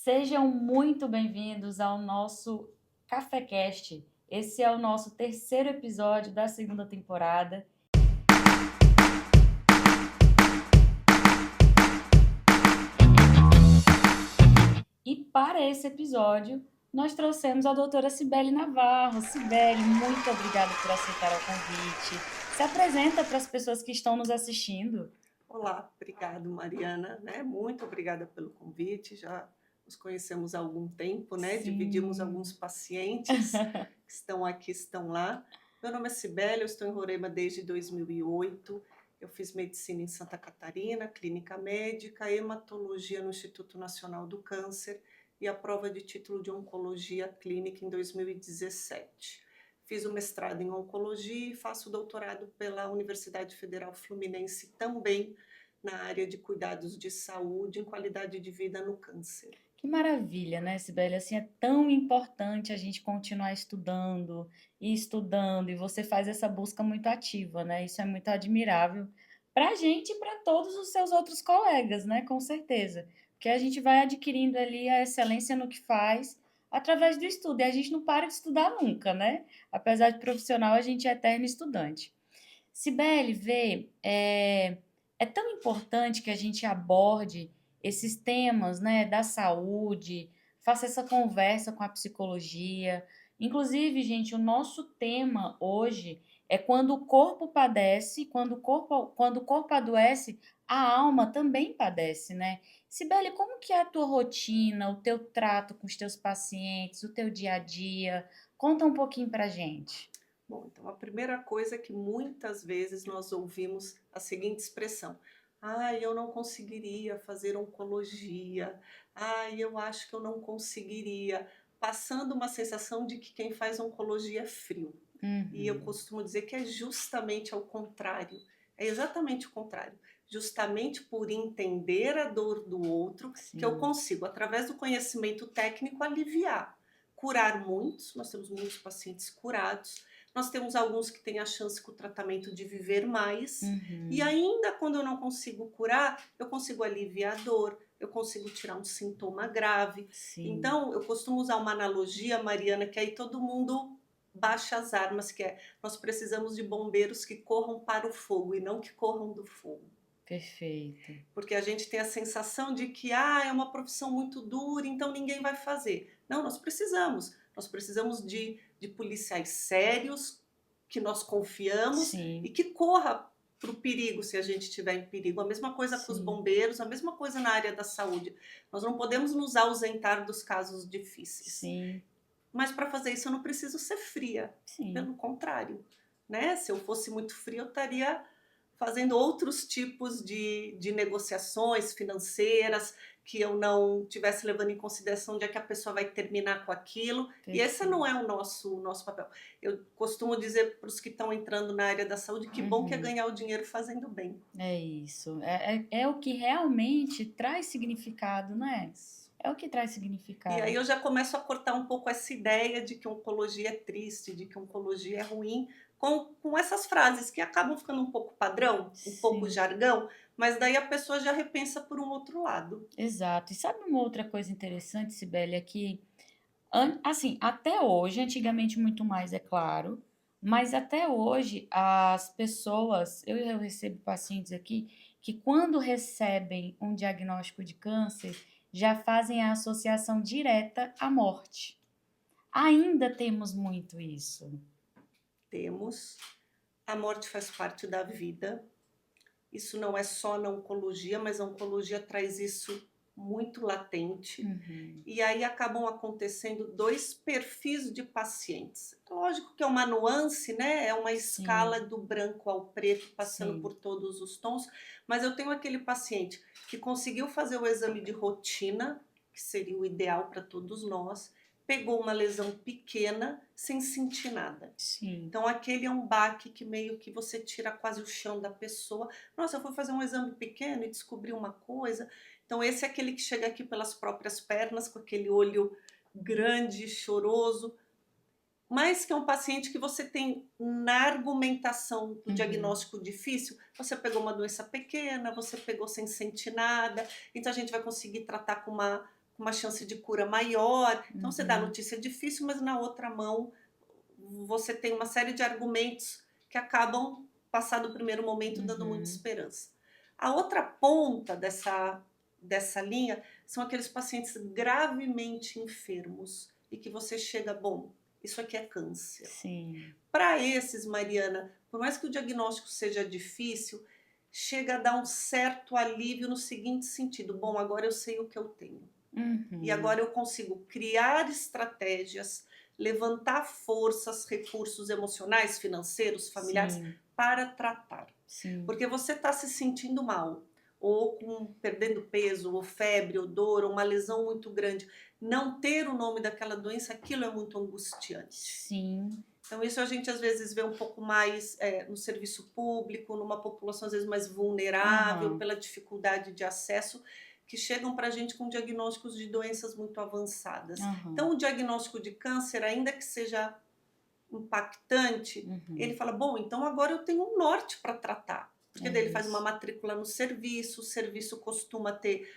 Sejam muito bem-vindos ao nosso CaféCast. Esse é o nosso terceiro episódio da segunda temporada. E para esse episódio, nós trouxemos a doutora Cibele Navarro. Cibele, muito obrigada por aceitar o convite. Se apresenta para as pessoas que estão nos assistindo. Olá, obrigado, Mariana, né? Muito obrigada pelo convite. Já nos conhecemos há algum tempo, né? Dividimos Sim. alguns pacientes que estão aqui, estão lá. Meu nome é Cibele, eu estou em Roraima desde 2008. Eu fiz medicina em Santa Catarina, clínica médica, hematologia no Instituto Nacional do Câncer e a prova de título de oncologia clínica em 2017. Fiz o mestrado em oncologia e faço doutorado pela Universidade Federal Fluminense também na área de cuidados de saúde em qualidade de vida no câncer. Que maravilha, né, Sibeli? Assim, é tão importante a gente continuar estudando, e você faz essa busca muito ativa, né? Isso é muito admirável para a gente e para todos os seus outros colegas, né? Com certeza. Porque a gente vai adquirindo ali a excelência no que faz através do estudo, e a gente não para de estudar nunca, né? Apesar de profissional, a gente é eterno estudante. Cibele, é tão importante que a gente aborde esses temas, né, da saúde, faça essa conversa com a psicologia. Inclusive, gente, o nosso tema hoje é quando o corpo padece, quando o corpo adoece, a alma também padece, né? Cibele, como que é a tua rotina, o teu trato com os teus pacientes, o teu dia a dia? Conta um pouquinho pra gente. Bom, então a primeira coisa é que muitas vezes nós ouvimos a seguinte expressão: eu não conseguiria fazer oncologia. Eu acho que eu não conseguiria", passando uma sensação de que quem faz oncologia é frio. E eu Uhum. costumo dizer que é justamente ao contrário, é exatamente o contrário. Justamente por entender a dor do outro que eu Sim. consigo, através do conhecimento técnico, aliviar, curar muitos. Nós temos muitos pacientes curados, nós temos alguns que têm a chance com o tratamento de viver mais, e Uhum. ainda quando eu não consigo curar, eu consigo aliviar a dor, eu consigo tirar um sintoma grave. Sim. Então, eu costumo usar uma analogia, Mariana, que aí todo mundo baixa as armas, que é: nós precisamos de bombeiros que corram para o fogo e não que corram do fogo. Perfeito. Porque a gente tem a sensação de que é uma profissão muito dura, então ninguém vai fazer. Não, nós precisamos de policiais sérios, que nós confiamos e Sim, que corra para o perigo se a gente estiver em perigo. A mesma coisa com os sim, bombeiros, a mesma coisa na área da saúde. Nós não podemos nos ausentar dos casos difíceis. sim, Mas para fazer isso eu não preciso ser fria, sim. pelo contrário, né? Se eu fosse muito fria, eu estaria fazendo outros tipos de negociações financeiras que eu não tivesse levando em consideração onde é que a pessoa vai terminar com aquilo. E esse não Perfeito. é o nosso papel. Eu costumo dizer para os que estão entrando na área da saúde que bom que é Uhum. ganhar o dinheiro fazendo bem. É isso. É o que realmente traz significado, não é? É o que traz E aí significado. eu já começo a cortar um pouco essa ideia de que oncologia é triste, de que oncologia é ruim, com essas frases que acabam ficando um pouco padrão, um pouco Sim, jargão, mas daí a pessoa já repensa por um outro lado. exato. E sabe uma outra coisa interessante, Sibeli, é que assim, até hoje, antigamente muito mais, é claro, mas até hoje as pessoas, eu recebo pacientes aqui que quando recebem um diagnóstico de câncer, já fazem a associação direta à morte. Ainda temos muito isso. Temos, a morte faz parte da vida. Isso não é só na oncologia, mas a oncologia traz isso muito latente. Uhum. E aí acabam acontecendo dois perfis de pacientes. Lógico que é uma nuance, né? É uma escala Sim, do branco ao preto, passando sim. por todos os tons, mas eu tenho aquele paciente que conseguiu fazer o exame de rotina, que seria o ideal para todos nós, pegou uma lesão pequena sem sentir nada. Sim. Então aquele é um baque que meio que você tira quase o chão da pessoa. Nossa, eu fui fazer um exame pequeno e descobri uma coisa. Então esse é aquele que chega aqui pelas próprias pernas, com aquele olho grande, choroso, mas que é um paciente que você tem na argumentação do Uhum. diagnóstico difícil, você pegou uma doença pequena, você pegou sem sentir nada, então a gente vai conseguir tratar com uma chance de cura maior. Então você dá a Uhum. notícia difícil, mas na outra mão você tem uma série de argumentos que acabam, passado o primeiro momento, dando muita Uhum. esperança. A outra ponta dessa linha são aqueles pacientes gravemente enfermos e que você chega, bom, isso aqui é câncer. Sim. Para esses, Mariana, por mais que o diagnóstico seja difícil, chega a dar um certo alívio no seguinte sentido: bom, agora eu sei o que eu tenho. E Uhum. agora eu consigo criar estratégias, levantar forças, recursos emocionais, financeiros, familiares Sim, para tratar. sim. Porque você está se sentindo mal, ou perdendo peso, ou febre, ou dor, ou uma lesão muito grande. Não ter o nome daquela doença, aquilo é muito angustiante. Sim. Então, isso a gente às vezes vê um pouco mais no serviço público, numa população às vezes mais vulnerável, Aham. pela dificuldade de acesso, que chegam para a gente com diagnósticos de doenças muito avançadas. Então, Aham. o diagnóstico de câncer, ainda que seja impactante, ele Uhum. fala: bom, então agora eu tenho um norte para tratar. Porque É daí ele faz uma isso. matrícula no serviço, o serviço costuma ter.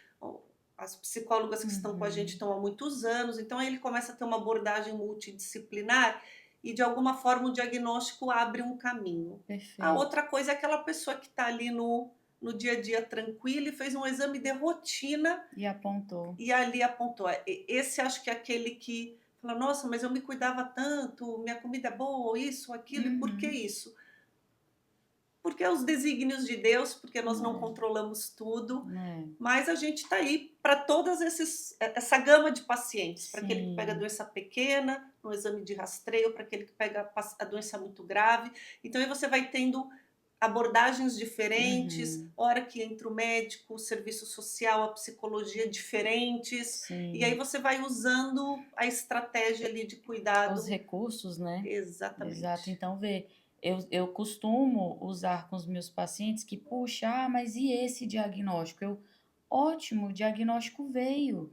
As psicólogas que estão com a gente Uhum. estão há muitos anos, então aí ele começa a ter uma abordagem multidisciplinar e de alguma forma o diagnóstico abre um caminho. A Perfeito. outra coisa é aquela pessoa que está ali no dia a dia tranquila e fez um exame de rotina E apontou. e ali apontou. Esse acho que é aquele que fala: nossa, mas eu me cuidava tanto, minha comida é boa, isso, aquilo, e por que Uhum. isso? Porque é os desígnios de Deus, porque nós não É, controlamos tudo, é. mas a gente está aí para todas essa gama de pacientes, para aquele que pega a Sim. doença pequena, no exame de rastreio, para aquele que pega a doença muito grave. Então aí você vai tendo abordagens diferentes, Uhum. hora que entra o médico, o serviço social, a psicologia diferentes, e aí Sim. você vai usando a estratégia ali de Os cuidado. recursos, né? Exato. Exatamente. Então, vê, eu costumo usar com os meus pacientes que, puxa, mas e esse diagnóstico? Ótimo, o diagnóstico veio.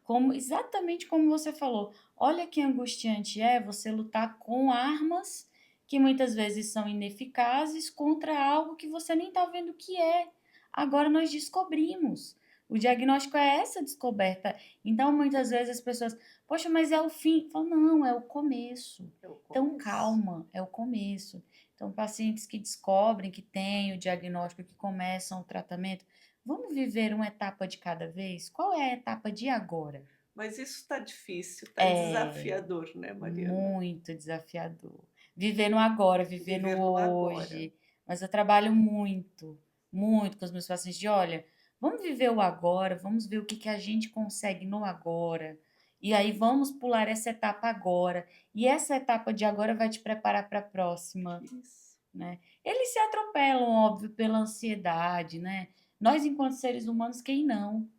Como, exatamente como você falou. Olha que angustiante é você lutar com armas que muitas vezes são ineficazes contra algo que você nem está vendo que é. Agora nós descobrimos. O diagnóstico é essa descoberta. Então, muitas vezes as pessoas, poxa, mas é o fim. Falo, não, é o começo. É o Então, começo. calma, é o começo. Então, pacientes que descobrem que têm o diagnóstico, que começam o tratamento, vamos viver uma etapa de cada vez? Qual é a etapa de agora? Mas isso está difícil, está É desafiador, né, Mariana? muito desafiador. Viver no agora, viver no Viver no agora. hoje. Mas eu trabalho muito, muito com os meus pacientes de, olha, vamos viver o agora, vamos ver o que que a gente consegue no agora. E aí vamos pular essa etapa agora. E essa etapa de agora vai te preparar para a próxima, Isso. né? Eles se atropelam, óbvio, pela ansiedade, né? Nós, enquanto seres humanos, quem não,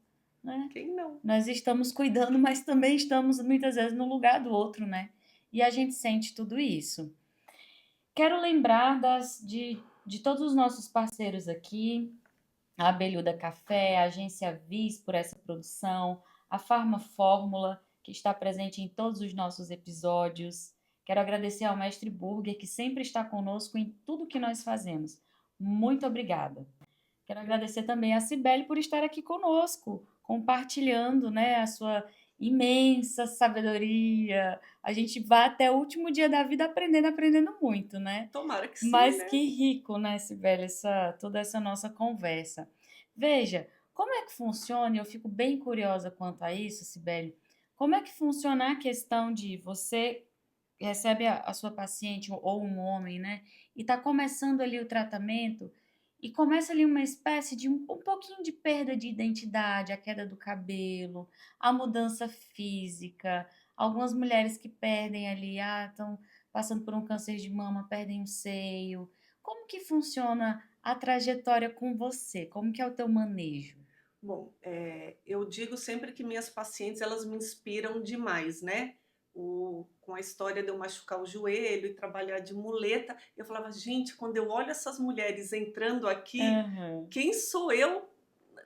né? Quem não? Nós estamos cuidando, mas também estamos muitas vezes no lugar do outro, né? E a gente sente tudo isso. Quero lembrar de todos os nossos parceiros aqui, a Abelhuda Café, a Agência Vis por essa produção, a Farma Fórmula, que está presente em todos os nossos episódios. Quero agradecer ao Mestre Burger, que sempre está conosco em tudo que nós fazemos. Muito obrigada. Quero agradecer também a Cibele por estar aqui conosco, compartilhando, né, a sua imensa sabedoria. A gente vai até o último dia da vida aprendendo, aprendendo muito, né? Tomara que sim, Mas né? que rico, né, Cibele, toda essa nossa conversa. Veja, como é que funciona, eu fico bem curiosa quanto a isso, Cibele, como é que funciona a questão de você recebe a sua paciente ou um homem, né, e está começando ali o tratamento, e começa ali uma espécie de um pouquinho de perda de identidade, a queda do cabelo, a mudança física, algumas mulheres que perdem ali, estão passando por um câncer de mama, perdem o seio. Como que funciona a trajetória com você? Como que é o teu manejo? Bom, eu digo sempre que minhas pacientes elas me inspiram demais, né? Com a história de eu machucar o joelho e trabalhar de muleta, eu falava, gente, quando eu olho essas mulheres entrando aqui, Aham. quem sou eu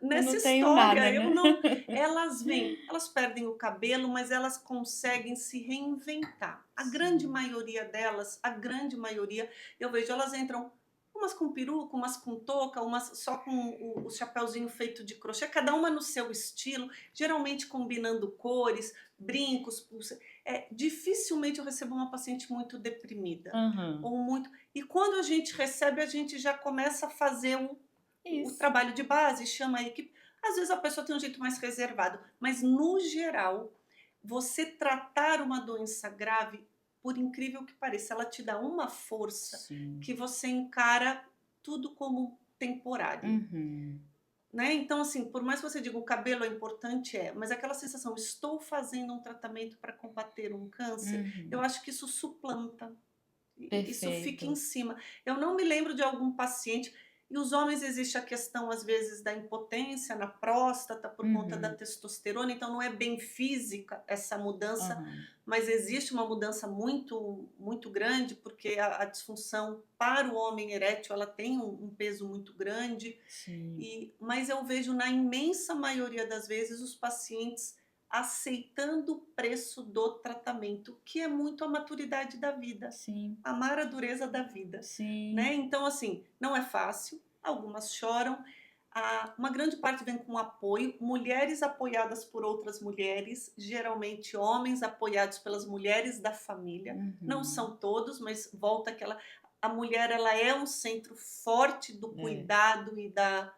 Eu nessa não tenho história? nada, Eu né? não. Elas vêm, elas perdem o cabelo, mas elas conseguem se reinventar. A grande Sim. maioria delas, a grande maioria, eu vejo elas entram umas com peruca, umas com touca, umas só com o chapeuzinho feito de crochê, cada uma no seu estilo, geralmente combinando cores, brincos, dificilmente eu recebo uma paciente muito deprimida, Aham. ou muito e quando a gente recebe, a gente já começa a fazer o Isso. trabalho de base, chama a equipe. Às vezes a pessoa tem um jeito mais reservado, mas no geral, você tratar uma doença grave, por incrível que pareça, ela te dá uma força Sim. que você encara tudo como temporário, Uhum. né. Então, assim, por mais que você diga: "O cabelo é importante", mas aquela sensação: "Estou fazendo um tratamento para combater um câncer", eu Uhum. acho que isso suplanta. Isso fica em Perfeito. cima. Eu não me lembro de algum paciente e os homens existe a questão, às vezes, da impotência na próstata por conta da Uhum. testosterona, então não é bem física essa mudança, Aham. mas existe uma mudança muito muito grande, porque a disfunção para o homem erétil, ela tem um peso muito grande, Sim. mas eu vejo na imensa maioria das vezes os pacientes aceitando o preço do tratamento, que é muito a maturidade da vida, Sim. amar a dureza da vida, né. Sim. Então, assim, não é fácil, algumas choram, uma grande parte vem com apoio, mulheres apoiadas por outras mulheres, geralmente homens apoiados pelas mulheres da família, não Uhum. são todos, mas volta aquela a mulher ela é um centro forte do É. cuidado e da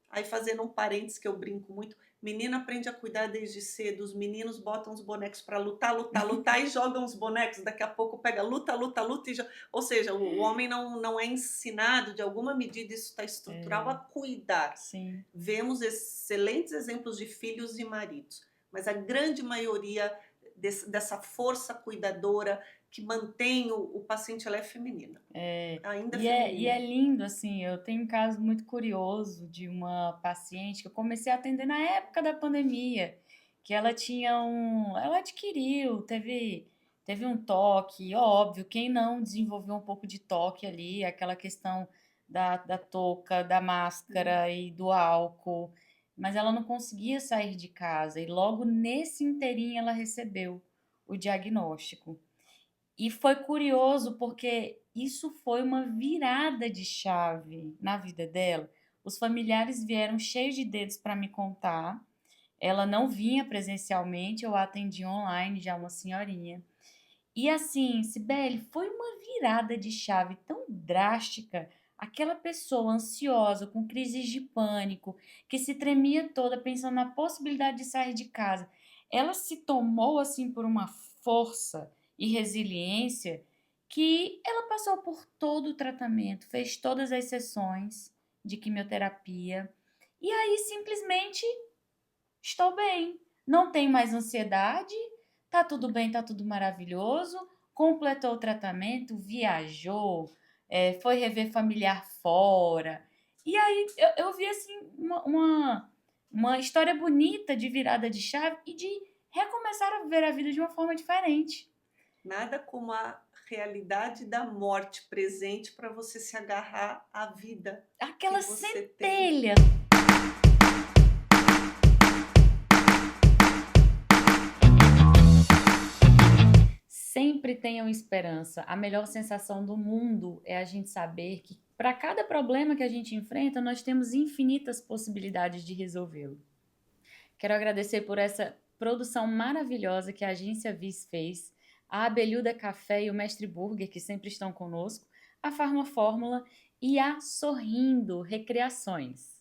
aí fazendo um parênteses que eu brinco muito, menina aprende a cuidar desde cedo, os meninos botam os bonecos para lutar, lutar, lutar e jogam os bonecos, daqui a pouco pega luta, luta, luta e ou seja, o homem não é ensinado, de alguma medida isso está estrutural, a É. cuidar. Sim. Vemos excelentes exemplos de filhos e maridos, mas a grande maioria dessa força cuidadora que mantém o paciente, ela é feminina, É. ainda é E é feminina. lindo, assim, eu tenho um caso muito curioso de uma paciente que eu comecei a atender na época da pandemia, que ela adquiriu, teve um toque, óbvio, quem não desenvolveu um pouco de toque ali, aquela questão da touca, da máscara e do álcool, mas ela não conseguia sair de casa e logo nesse inteirinho ela recebeu o diagnóstico. E foi curioso, porque isso foi uma virada de chave na vida dela. Os familiares vieram cheios de dedos para me contar. Ela não vinha presencialmente, eu a atendi online, já uma senhorinha. E assim, Sibeli, foi uma virada de chave tão drástica. Aquela pessoa ansiosa, com crises de pânico, que se tremia toda pensando na possibilidade de sair de casa. Ela se tomou assim por uma força e resiliência que ela passou por todo o tratamento, fez todas as sessões de quimioterapia e aí simplesmente estou bem, não tenho mais ansiedade, tá tudo bem, tá tudo maravilhoso. Completou o tratamento, viajou, foi rever familiar fora. E aí eu vi assim uma história bonita de virada de chave e de recomeçar a viver a vida de uma forma diferente. Nada como a realidade da morte presente para você se agarrar à vida que Aquela você tem. centelha. Sempre tenham esperança. A melhor sensação do mundo é a gente saber que para cada problema que a gente enfrenta, nós temos infinitas possibilidades de resolvê-lo. Quero agradecer por essa produção maravilhosa que a Agência Vis fez, a Abelhuda Café e o Mestre Burger, que sempre estão conosco, a Farma Fórmula e a Sorrindo Recreações.